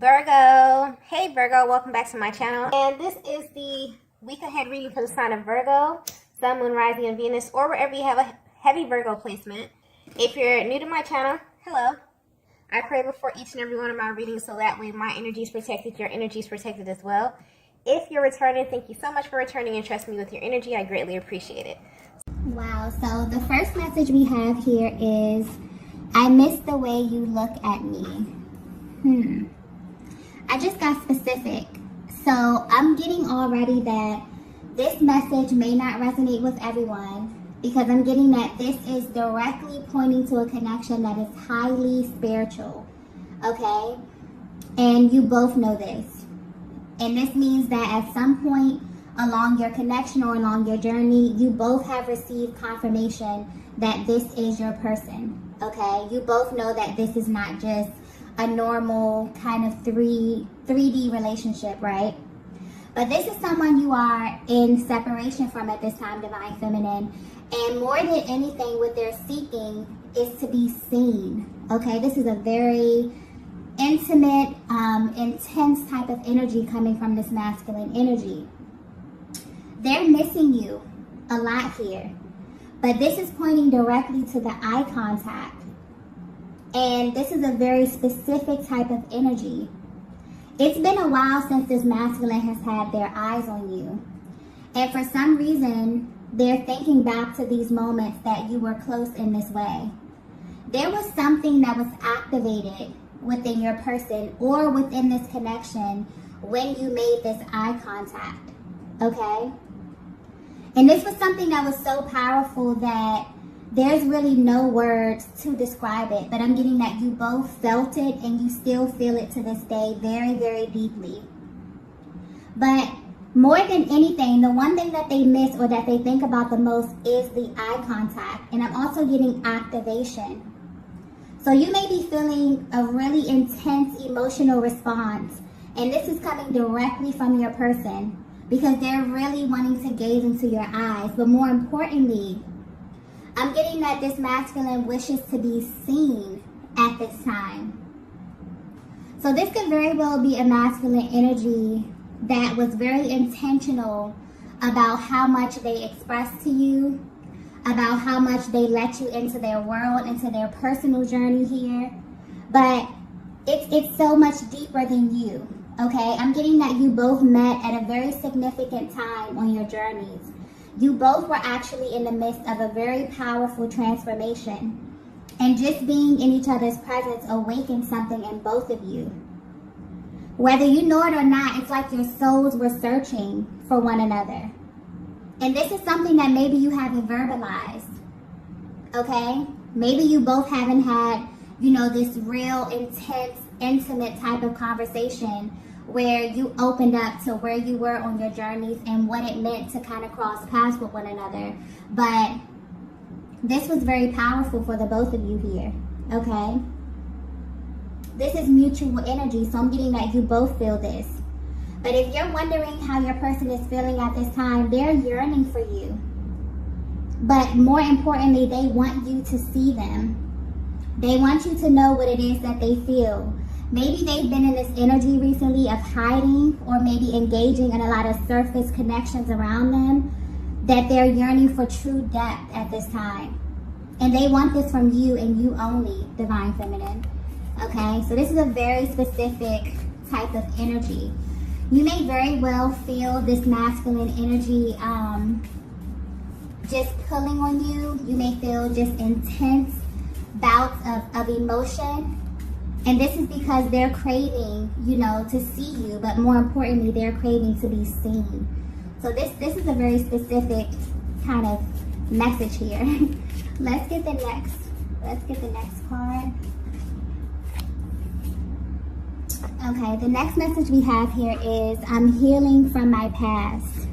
Virgo. Hey Virgo, welcome back to my channel. And this is the week ahead reading for the sign of Virgo, Sun, Moon, Rising, and Venus, or wherever you have a heavy Virgo placement. If you're new to my channel, hello. I pray before each and every one of my readings so that way my energy is protected, your energy is protected as well. If you're returning, thank you so much for returning and trusting me with your energy. I greatly appreciate it. Wow, so the first message we have here is, I miss the way you look at me. I just got specific. So I'm getting already that this message may not resonate with everyone because I'm getting that this is directly pointing to a connection that is highly spiritual, okay? And you both know this. And this means that at some point along your connection or along your journey, you both have received confirmation that this is your person, okay? You both know that this is not just a normal kind of 3D relationship, right? But this is someone you are in separation from at this time, Divine Feminine. And more than anything, what they're seeking is to be seen, okay? This is a very intimate, intense type of energy coming from this masculine energy. They're missing you a lot here. But this is pointing directly to the eye contact. And this is a very specific type of energy. It's been a while since this masculine has had their eyes on you. And for some reason, they're thinking back to these moments that you were close in this way. There was something that was activated within your person or within this connection when you made this eye contact, okay? And this was something that was so powerful that there's really no words to describe it, but I'm getting that you both felt it and you still feel it to this day very, very deeply. But more than anything, the one thing that they miss or that they think about the most is the eye contact. And I'm also getting activation. So you may be feeling a really intense emotional response, and this is coming directly from your person because they're really wanting to gaze into your eyes. But more importantly, I'm getting that this masculine wishes to be seen at this time. So this could very well be a masculine energy that was very intentional about how much they express to you, about how much they let you into their world, into their personal journey here. But it's so much deeper than you, okay? I'm getting that you both met at a very significant time on your journeys. You both were actually in the midst of a very powerful transformation. And just being in each other's presence awakened something in both of you. Whether you know it or not, it's like your souls were searching for one another. And this is something that maybe you haven't verbalized, okay? Maybe you both haven't had, this real intense, intimate type of conversation where you opened up to where you were on your journeys and what it meant to kind of cross paths with one another. But this was very powerful for the both of you here, okay? This is mutual energy, so I'm getting that you both feel this. But if you're wondering how your person is feeling at this time, they're yearning for you. But more importantly, they want you to see them. They want you to know what it is that they feel. Maybe they've been in this energy recently of hiding or maybe engaging in a lot of surface connections around them, that they're yearning for true depth at this time. And they want this from you and you only, Divine Feminine. Okay, so this is a very specific type of energy. You may very well feel this masculine energy just pulling on you. You may feel just intense bouts of emotion. And this is because they're craving, to see you, but more importantly, they're craving to be seen. So this is a very specific kind of message here. Let's get the next card. Okay, the next message we have here is, I'm healing from my past.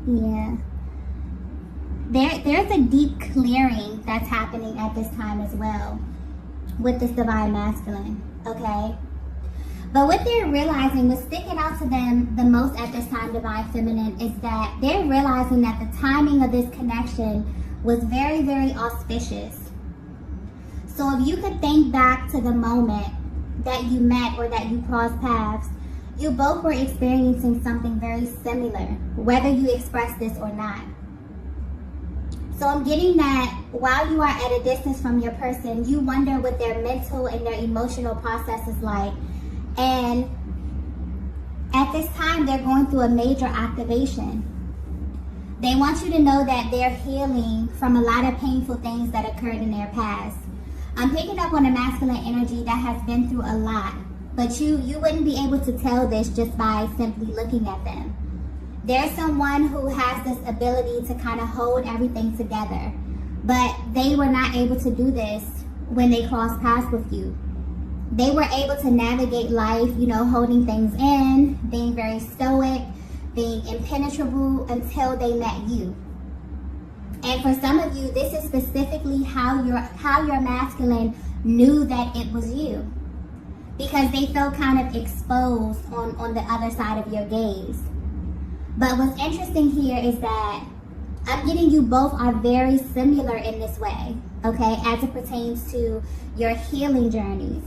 Yeah. There's a deep clearing that's happening at this time as well with this divine masculine, okay? But what they're realizing, what's sticking out to them the most at this time, Divine Feminine, is that they're realizing that the timing of this connection was very, very auspicious. So if you could think back to the moment that you met or that you crossed paths, you both were experiencing something very similar, whether you expressed this or not. So I'm getting that while you are at a distance from your person, you wonder what their mental and their emotional process is like. And at this time, they're going through a major activation. They want you to know that they're healing from a lot of painful things that occurred in their past. I'm picking up on a masculine energy that has been through a lot, but you wouldn't be able to tell this just by simply looking at them. There's someone who has this ability to kind of hold everything together, but they were not able to do this when they crossed paths with you. They were able to navigate life, holding things in, being very stoic, being impenetrable until they met you. And for some of you, this is specifically how your masculine knew that it was you, because they felt kind of exposed on the other side of your gaze. But what's interesting here is that I'm getting you both are very similar in this way, okay, as it pertains to your healing journeys.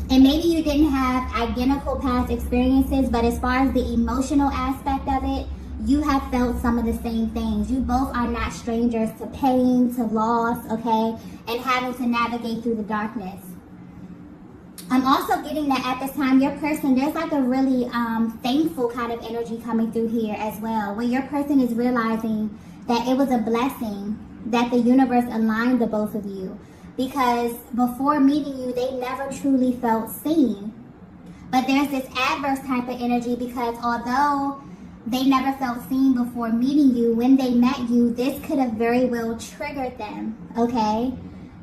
And maybe you didn't have identical past experiences, but as far as the emotional aspect of it, you have felt some of the same things. You both are not strangers to pain, to loss, okay, and having to navigate through the darkness. I'm also getting that at this time, your person, there's like a really thankful kind of energy coming through here as well, where your person is realizing that it was a blessing that the universe aligned the both of you. Because before meeting you, they never truly felt seen. But there's this adverse type of energy, because although they never felt seen before meeting you, when they met you, this could have very well triggered them, okay?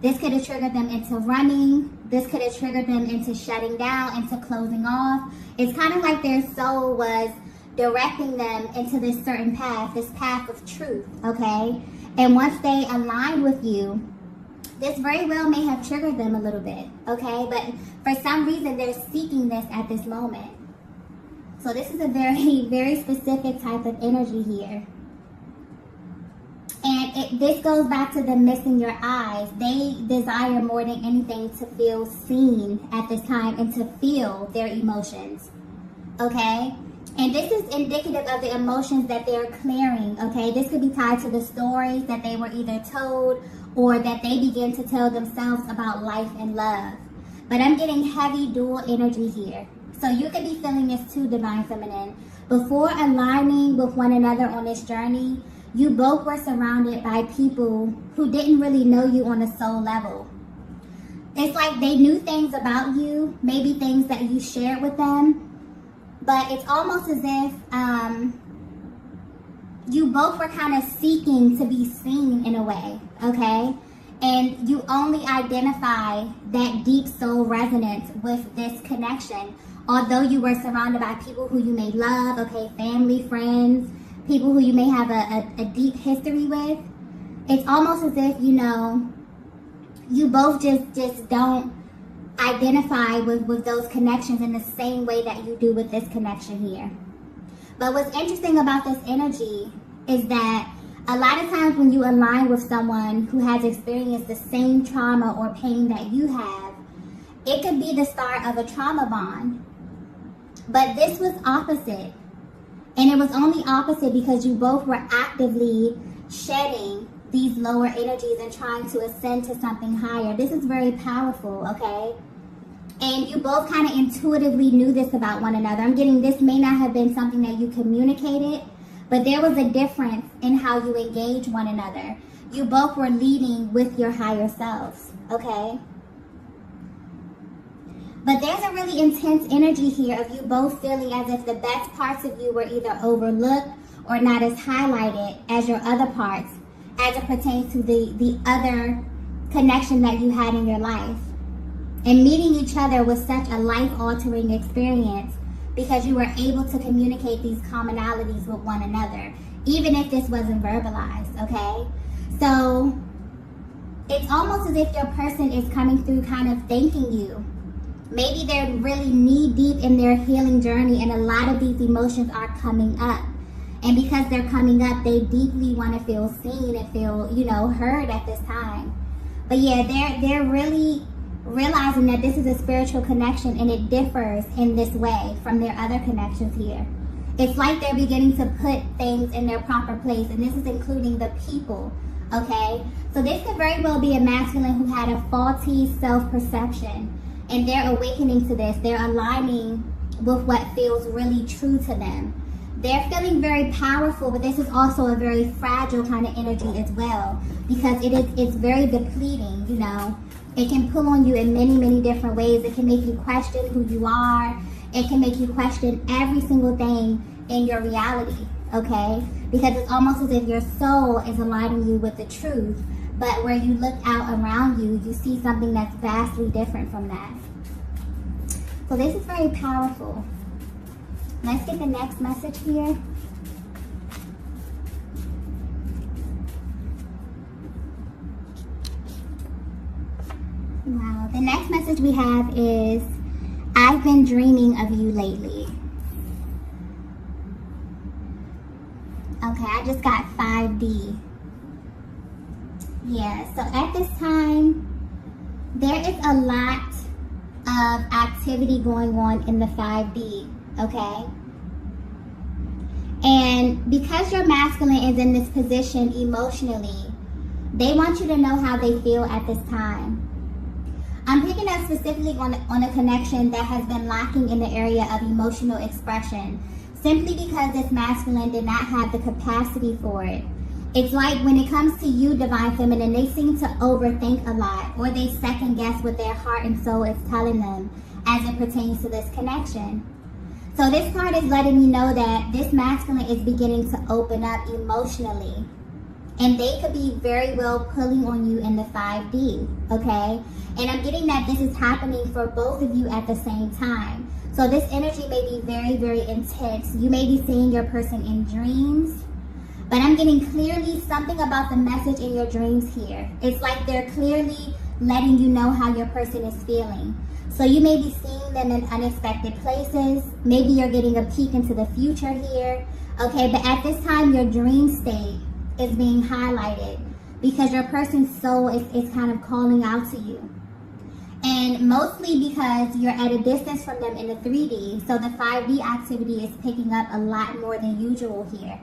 This could have triggered them into running. This could have triggered them into shutting down, into closing off. It's kind of like their soul was directing them into this certain path, this path of truth, okay? And once they aligned with you, this very well may have triggered them a little bit, okay? But for some reason, they're seeking this at this moment. So this is a very, very specific type of energy here. And this goes back to them missing your eyes. They desire more than anything to feel seen at this time and to feel their emotions, okay? And this is indicative of the emotions that they're clearing, okay? This could be tied to the stories that they were either told or that they begin to tell themselves about life and love. But I'm getting heavy dual energy here. So you could be feeling this too, Divine Feminine. Before aligning with one another on this journey, you both were surrounded by people who didn't really know you on a soul level. It's like they knew things about you, maybe things that you shared with them, but it's almost as if you both were kind of seeking to be seen in a way, okay? And you only identify that deep soul resonance with this connection, although you were surrounded by people who you may love, okay, family, friends, people who you may have a deep history with. It's almost as if, you both just don't identify with those connections in the same way that you do with this connection here. But what's interesting about this energy is that a lot of times when you align with someone who has experienced the same trauma or pain that you have, it could be the start of a trauma bond. But this was opposite. And it was only opposite because you both were actively shedding these lower energies and trying to ascend to something higher. This is very powerful, okay? And you both kind of intuitively knew this about one another. I'm getting this may not have been something that you communicated, but there was a difference in how you engage one another. You both were leading with your higher selves, okay? But there's a really intense energy here of you both feeling as if the best parts of you were either overlooked or not as highlighted as your other parts as it pertains to the other connection that you had in your life. And meeting each other was such a life-altering experience because you were able to communicate these commonalities with one another, even if this wasn't verbalized, okay? So it's almost as if your person is coming through kind of thanking you. Maybe they're really knee-deep in their healing journey and a lot of these emotions are coming up. And because they're coming up, they deeply want to feel seen and feel, heard at this time. But yeah, they're really realizing that this is a spiritual connection and it differs in this way from their other connections here. It's like they're beginning to put things in their proper place, and this is including the people, okay? So this could very well be a masculine who had a faulty self-perception, and they're awakening to this. They're aligning with what feels really true to them. They're feeling very powerful, but this is also a very fragile kind of energy as well, because it's very depleting, you know. It can pull on you in many, many different ways. It can make you question who you are. It can make you question every single thing in your reality, okay? Because it's almost as if your soul is aligning you with the truth, but where you look out around you, you see something that's vastly different from that. So this is very powerful. Let's get the next message here. Wow, the next message we have is, I've been dreaming of you lately. Okay, I just got 5D. Yeah, so at this time, there is a lot of activity going on in the 5D, okay? And because your masculine is in this position emotionally, they want you to know how they feel at this time. I'm picking up specifically on a connection that has been lacking in the area of emotional expression, simply because this masculine did not have the capacity for it. It's like when it comes to you, Divine Feminine, they seem to overthink a lot, or they second guess what their heart and soul is telling them as it pertains to this connection. So this card is letting me know that this masculine is beginning to open up emotionally. And they could be very well pulling on you in the 5D, okay? And I'm getting that this is happening for both of you at the same time. So this energy may be very, very intense. You may be seeing your person in dreams, but I'm getting clearly something about the message in your dreams here. It's like they're clearly letting you know how your person is feeling. So you may be seeing them in unexpected places. Maybe you're getting a peek into the future here, okay? But at this time, your dream state is being highlighted because your person's soul is kind of calling out to you. And mostly because you're at a distance from them in the 3D, so the 5D activity is picking up a lot more than usual here.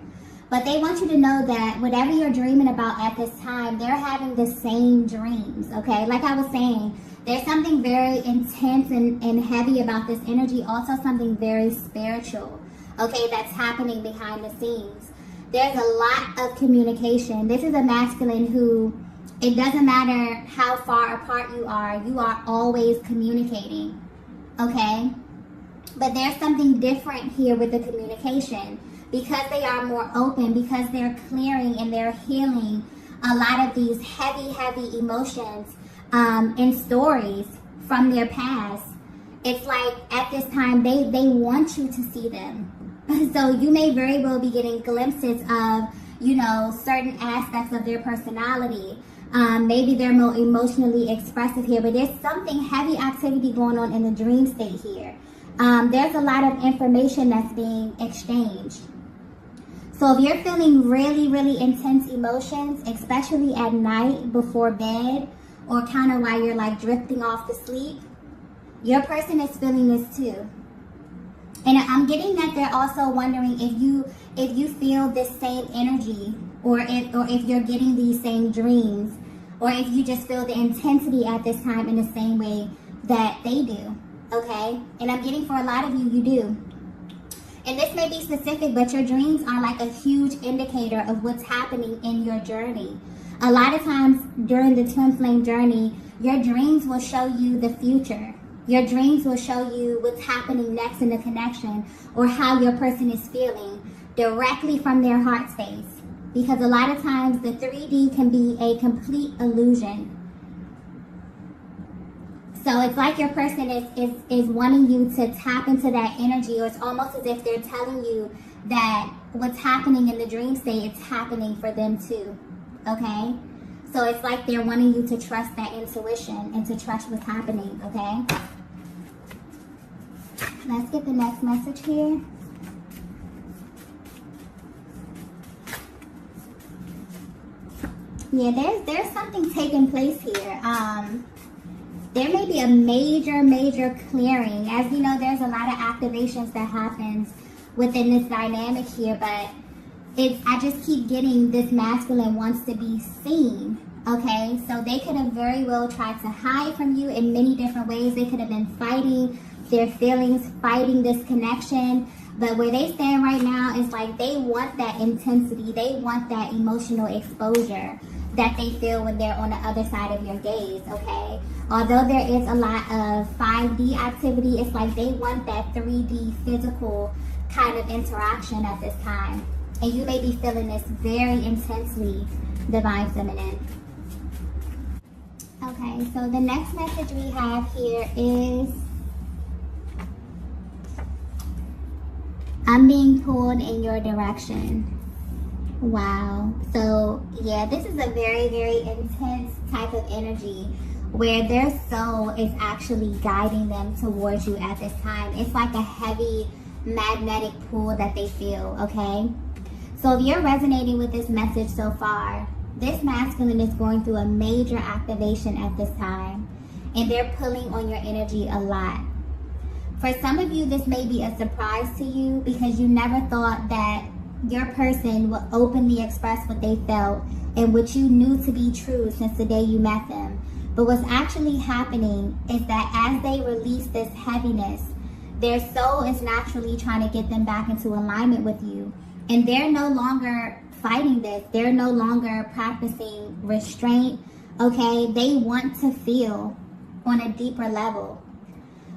But they want you to know that whatever you're dreaming about at this time, they're having the same dreams, okay? Like I was saying, there's something very intense and heavy about this energy, also something very spiritual, okay, that's happening behind the scenes. There's a lot of communication. This is a masculine who, it doesn't matter how far apart you are always communicating, okay? But there's something different here with the communication because they are more open, because they're clearing and they're healing a lot of these heavy, heavy emotions and stories from their past. It's like at this time, they want you to see them. So you may very well be getting glimpses of, you know, certain aspects of their personality. Maybe they're more emotionally expressive here, but there's something heavy activity going on in the dream state here. There's a lot of information that's being exchanged. So if you're feeling really, really intense emotions, especially at night before bed, or kind of while you're like drifting off to sleep, your person is feeling this too. And I'm getting that they're also wondering if you feel this same energy, or if you're getting these same dreams, or if you just feel the intensity at this time in the same way that they do, okay? And I'm getting for a lot of you, you do. And this may be specific, but your dreams are like a huge indicator of what's happening in your journey. A lot of times during the twin flame journey, your dreams will show you the future. Your dreams will show you what's happening next in the connection, or how your person is feeling directly from their heart space. Because a lot of times the 3D can be a complete illusion. So it's like your person is wanting you to tap into that energy, or it's almost as if they're telling you that what's happening in the dream state, it's happening for them too, okay? So it's like they're wanting you to trust that intuition and to trust what's happening, okay? Let's get the next message here. Yeah, there's something taking place here. there may be a major clearing. As we know, there's a lot of activations that happens within this dynamic here, but I just keep getting this masculine wants to be seen. Okay, so they could have very well tried to hide from you in many different ways. They could have been fighting their feelings, fighting this connection. But where they stand right now is like they want that intensity. They want that emotional exposure that they feel when they're on the other side of your gaze, okay? Although there is a lot of 5D activity, it's like they want that 3D physical kind of interaction at this time. And you may be feeling this very intensely, Divine Feminine. Okay, so the next message we have here is, I'm being pulled in your direction. Wow. So, yeah, this is a very intense type of energy where their soul is actually guiding them towards you at this time. It's like a heavy magnetic pull that they feel, okay? So if you're resonating with this message so far, this masculine is going through a major activation at this time, and they're pulling on your energy a lot. For some of you, this may be a surprise to you because you never thought that your person would openly express what they felt and what you knew to be true since the day you met them. But what's actually happening is that as they release this heaviness, their soul is naturally trying to get them back into alignment with you. And they're no longer fighting this. They're no longer practicing restraint, okay? They want to feel on a deeper level.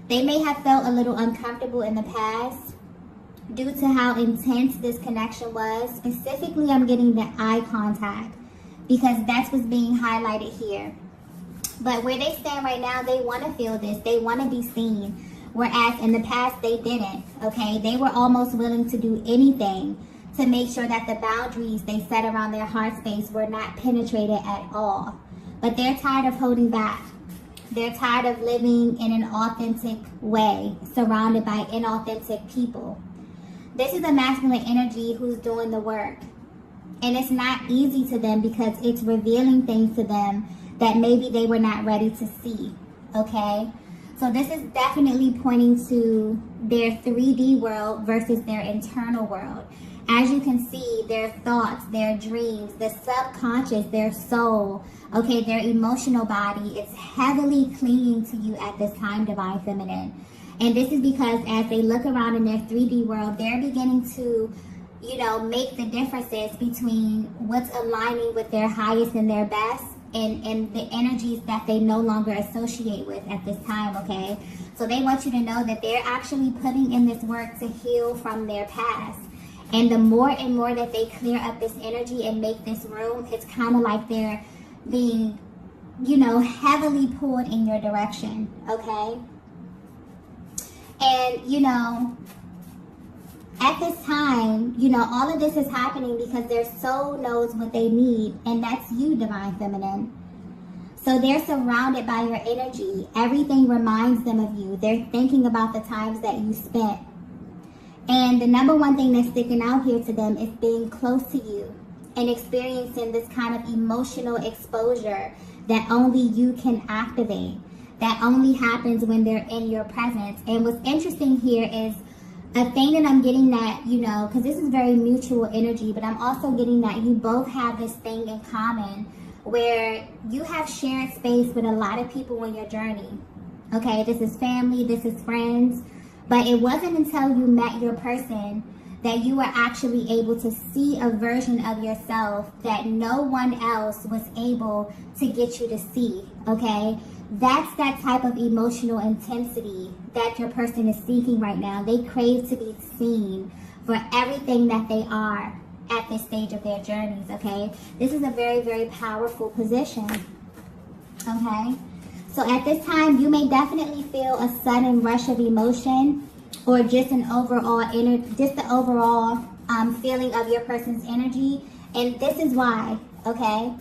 They may have felt a little uncomfortable in the past due to how intense this connection was. Specifically, I'm getting the eye contact because that's what's being highlighted here. But where they stand right now, they want to feel this. They want to be seen. Whereas in the past, they didn't, okay? They were almost willing to do anything to make sure that the boundaries they set around their heart space were not penetrated at all. But they're tired of holding back. They're tired of living in an authentic way, surrounded by inauthentic people. This is a masculine energy who's doing the work. And it's not easy to them because it's revealing things to them that maybe they were not ready to see, okay? So this is definitely pointing to their 3D world versus their internal world. As you can see, their thoughts, their dreams, the subconscious, their soul, okay, their emotional body, it's heavily clinging to you at this time, Divine Feminine. And this is because as they look around in their 3D world, they're beginning to, you know, make the differences between what's aligning with their highest and their best and the energies that they no longer associate with at this time, okay? So they want you to know that they're actually putting in this work to heal from their past. And the more and more that they clear up this energy and make this room, it's kind of like they're being, you know, heavily pulled in your direction, okay? And, you know, at this time, you know, all of this is happening because their soul knows what they need, and that's you, Divine Feminine. So they're surrounded by your energy. Everything reminds them of you. They're thinking about the times that you spent. And the number one thing that's sticking out here to them is being close to you and experiencing this kind of emotional exposure that only you can activate, that only happens when they're in your presence. And what's interesting here is a thing that I'm getting that, you know, because this is very mutual energy, but I'm also getting that you both have this thing in common where you have shared space with a lot of people in your journey. Okay, this is family, this is friends. But it wasn't until you met your person that you were actually able to see a version of yourself that no one else was able to get you to see, okay? That's that type of emotional intensity that your person is seeking right now. They crave to be seen for everything that they are at this stage of their journeys, okay? This is a very, very powerful position, okay? So at this time, you may definitely feel a sudden rush of emotion or just an overall feeling of your person's energy. And this is why, okay?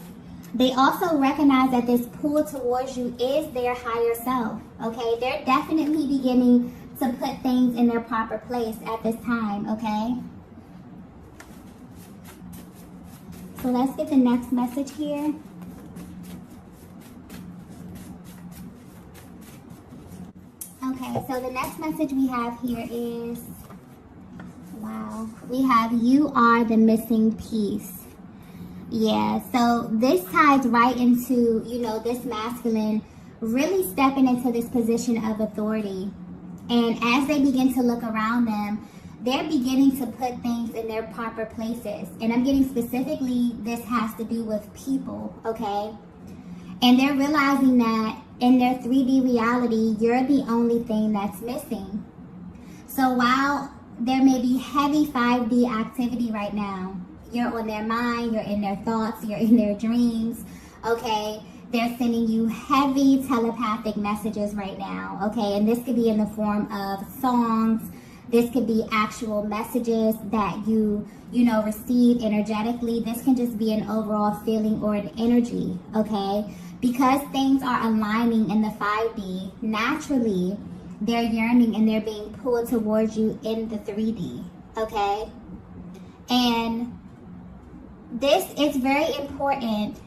They also recognize that this pull towards you is their higher self, okay? They're definitely beginning to put things in their proper place at this time, okay? So let's get the next message here. Okay, so the next message we have here is, wow, we have you are the missing piece. Yeah, so this ties right into, you know, this masculine really stepping into this position of authority. And as they begin to look around them, they're beginning to put things in their proper places. And I'm getting specifically, this has to do with people, okay? And they're realizing that in their 3D reality, you're the only thing that's missing. So while there may be heavy 5D activity right now, you're on their mind, you're in their thoughts, you're in their dreams, okay? They're sending you heavy telepathic messages right now, okay? And this could be in the form of songs. This could be actual messages that you know, receive energetically. This can just be an overall feeling or an energy, okay? Because things are aligning in the 5D, naturally, they're yearning and they're being pulled towards you in the 3D, okay? And this is very important,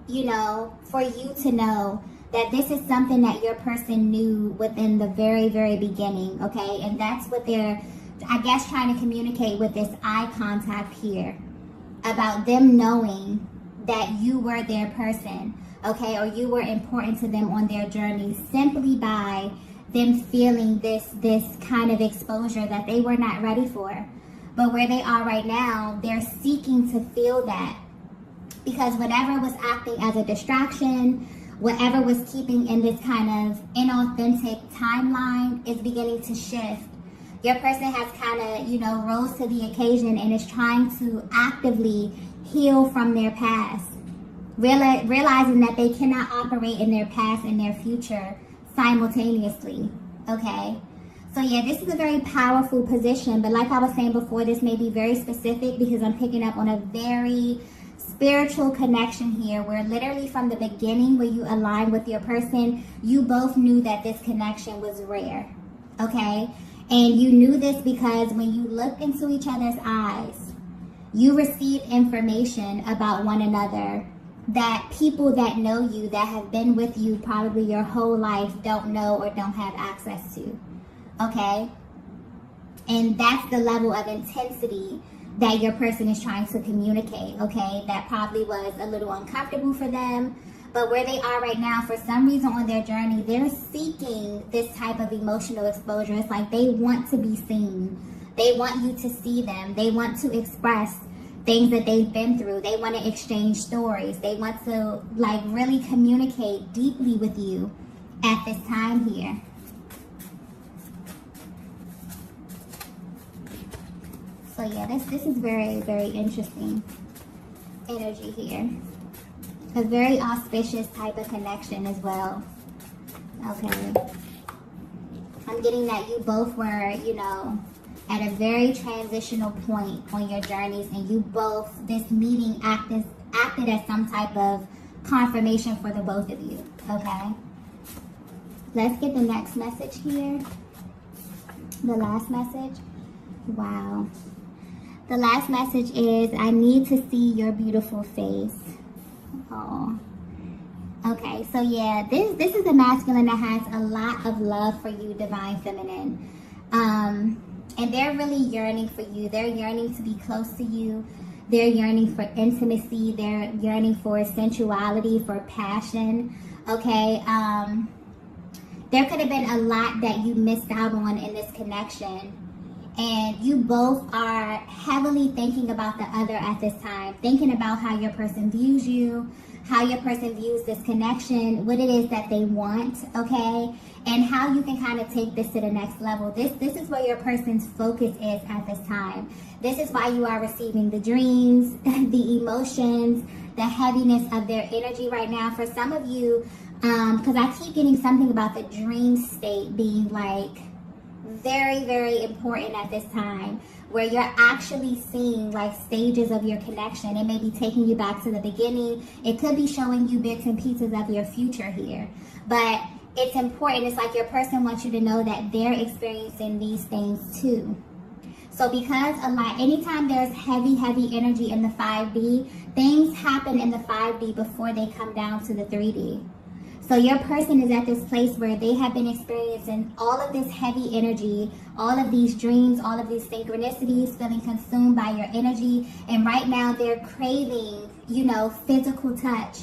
you know, for you to know that this is something that your person knew within the very, very beginning, okay? And that's what they're, I guess, trying to communicate with this eye contact here, about them knowing that you were their person, okay? Or you were important to them on their journey simply by them feeling this kind of exposure that they were not ready for. But where they are right now, they're seeking to feel that, because whatever was acting as a distraction, whatever was keeping in this kind of inauthentic timeline is beginning to shift. Your person has kind of, you know, rose to the occasion and is trying to actively heal from their past, realizing that they cannot operate in their past and their future simultaneously, okay? So yeah, this is a very powerful position, but like I was saying before, this may be very specific because I'm picking up on a very spiritual connection here, where literally from the beginning, where you align with your person, you both knew that this connection was rare, okay? And you knew this because when you looked into each other's eyes, you received information about one another that people that know you, that have been with you probably your whole life, don't know or don't have access to, okay? And that's the level of intensity that your person is trying to communicate, okay? That probably was a little uncomfortable for them, but where they are right now, for some reason on their journey, they're seeking this type of emotional exposure. It's like they want to be seen. They want you to see them. They want to express things that they've been through. They want to exchange stories. They want to, like, really communicate deeply with you at this time here. So yeah, this is very, very interesting energy here. A very auspicious type of connection as well. Okay. I'm getting that you both were, you know, at a very transitional point on your journeys, and you both, this meeting acted as some type of confirmation for the both of you. Okay. Let's get the next message here. The last message. Wow. The last message is, I need to see your beautiful face. Oh. Okay, so yeah, this is a masculine that has a lot of love for you, divine feminine. And they're really yearning for you. They're yearning to be close to you. They're yearning for intimacy. They're yearning for sensuality, for passion. Okay, there could have been a lot that you missed out on in this connection. And you both are heavily thinking about the other at this time, thinking about how your person views you, how your person views this connection, what it is that they want, okay? And how you can kind of take this to the next level. This is where your person's focus is at this time. This is why you are receiving the dreams, the emotions, the heaviness of their energy right now. For some of you, because I keep getting something about the dream state being like very, very important at this time, where you're actually seeing like stages of your connection. It may be taking you back to the beginning. It could be showing you bits and pieces of your future here. But it's important. It's like your person wants you to know that they're experiencing these things too. So because a lot, anytime there's heavy energy in the 5D, things happen in the 5D before they come down to the 3D. So your person is at this place where they have been experiencing all of this heavy energy, all of these dreams, all of these synchronicities, feeling consumed by your energy. And right now they're craving, physical touch.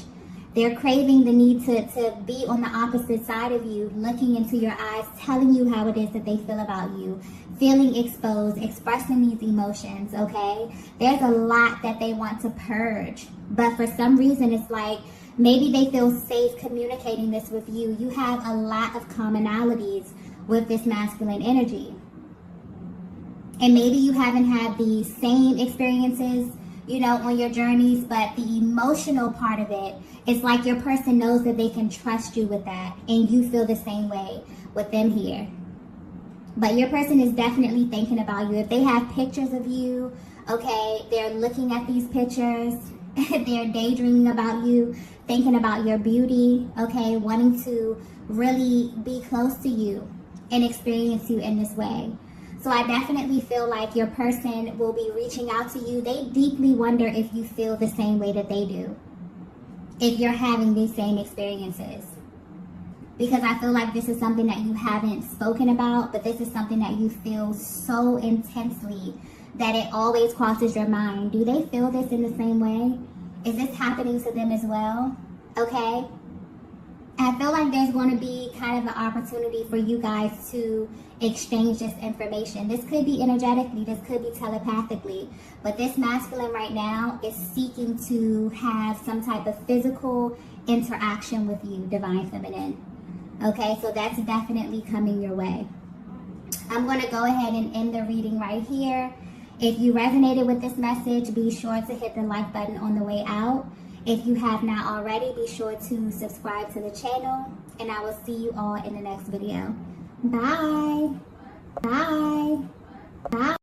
They're craving the need to be on the opposite side of you, looking into your eyes, telling you how it is that they feel about you, feeling exposed, expressing these emotions, okay? There's a lot that they want to purge. But for some reason, it's like maybe they feel safe communicating this with you. You have a lot of commonalities with this masculine energy. And maybe you haven't had the same experiences, on your journeys, but the emotional part of it, it's like your person knows that they can trust you with that, and you feel the same way with them here. But your person is definitely thinking about you. If they have pictures of you, okay, they're looking at these pictures, they're daydreaming about you, thinking about your beauty, okay, wanting to really be close to you and experience you in this way. So I definitely feel like your person will be reaching out to you. They deeply wonder if you feel the same way that they do, if you're having these same experiences. Because I feel like this is something that you haven't spoken about, but this is something that you feel so intensely that it always crosses your mind. Do they feel this in the same way? Is this happening to them as well? Okay. I feel like there's going to be kind of an opportunity for you guys to exchange this information. This could be energetically, this could be telepathically, but this masculine right now is seeking to have some type of physical interaction with you, divine feminine. Okay, so that's definitely coming your way. I'm going to go ahead and end the reading right here. If you resonated with this message, be sure to hit the like button on the way out. If you have not already, be sure to subscribe to the channel, and I will see you all in the next video. Bye. Bye.